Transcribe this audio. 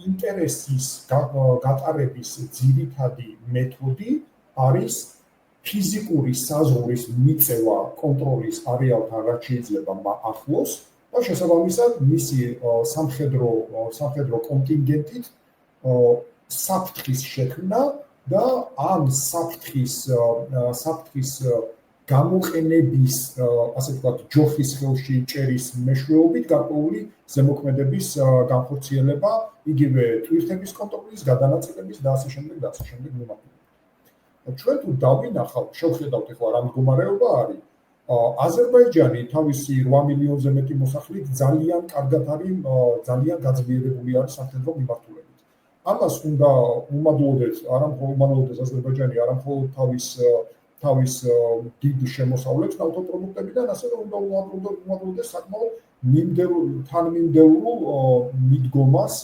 ინტერესის გატარების ძირითადი მეთოდი არის ფიზიკური საზღვრის მიწევა კონტროლის არეალთან, რაც შეიძლება ახლოს და შესაბამისად მისი სამხედრო კონტინგენტით საფრთხის შექმნა და ამ საფრთხის გამოყენების, ასე ვთქვათ, ჯოხის ხელში ჭერის მეშვეობით გარკვეული ზემოქმედების განხორციელება, იგივე ტვირთების კონტროლის, გადანაწილების და ასე შემდეგ მიმართულებით. ჩვენ თუ დავინახავთ, შევხედავთ ახლა რა მდგომარეობა არის. აზერბაიჯანი თავისი 8 მილიონზე მეტი მოსახლით ძალიან კარგად არის, ძალიან გაძლიერებული არის სამხედრო მიმართულებით. ამას უნდა უმადლოდეს, აზერბაიჯანი არა მხოლოდ თავის დიდ შემოსავლებს ნავთობპროდუქტებიდან, ასევე უნდა უმადლოდეს საკმაოდ თანმიმდევრულ მიდგომას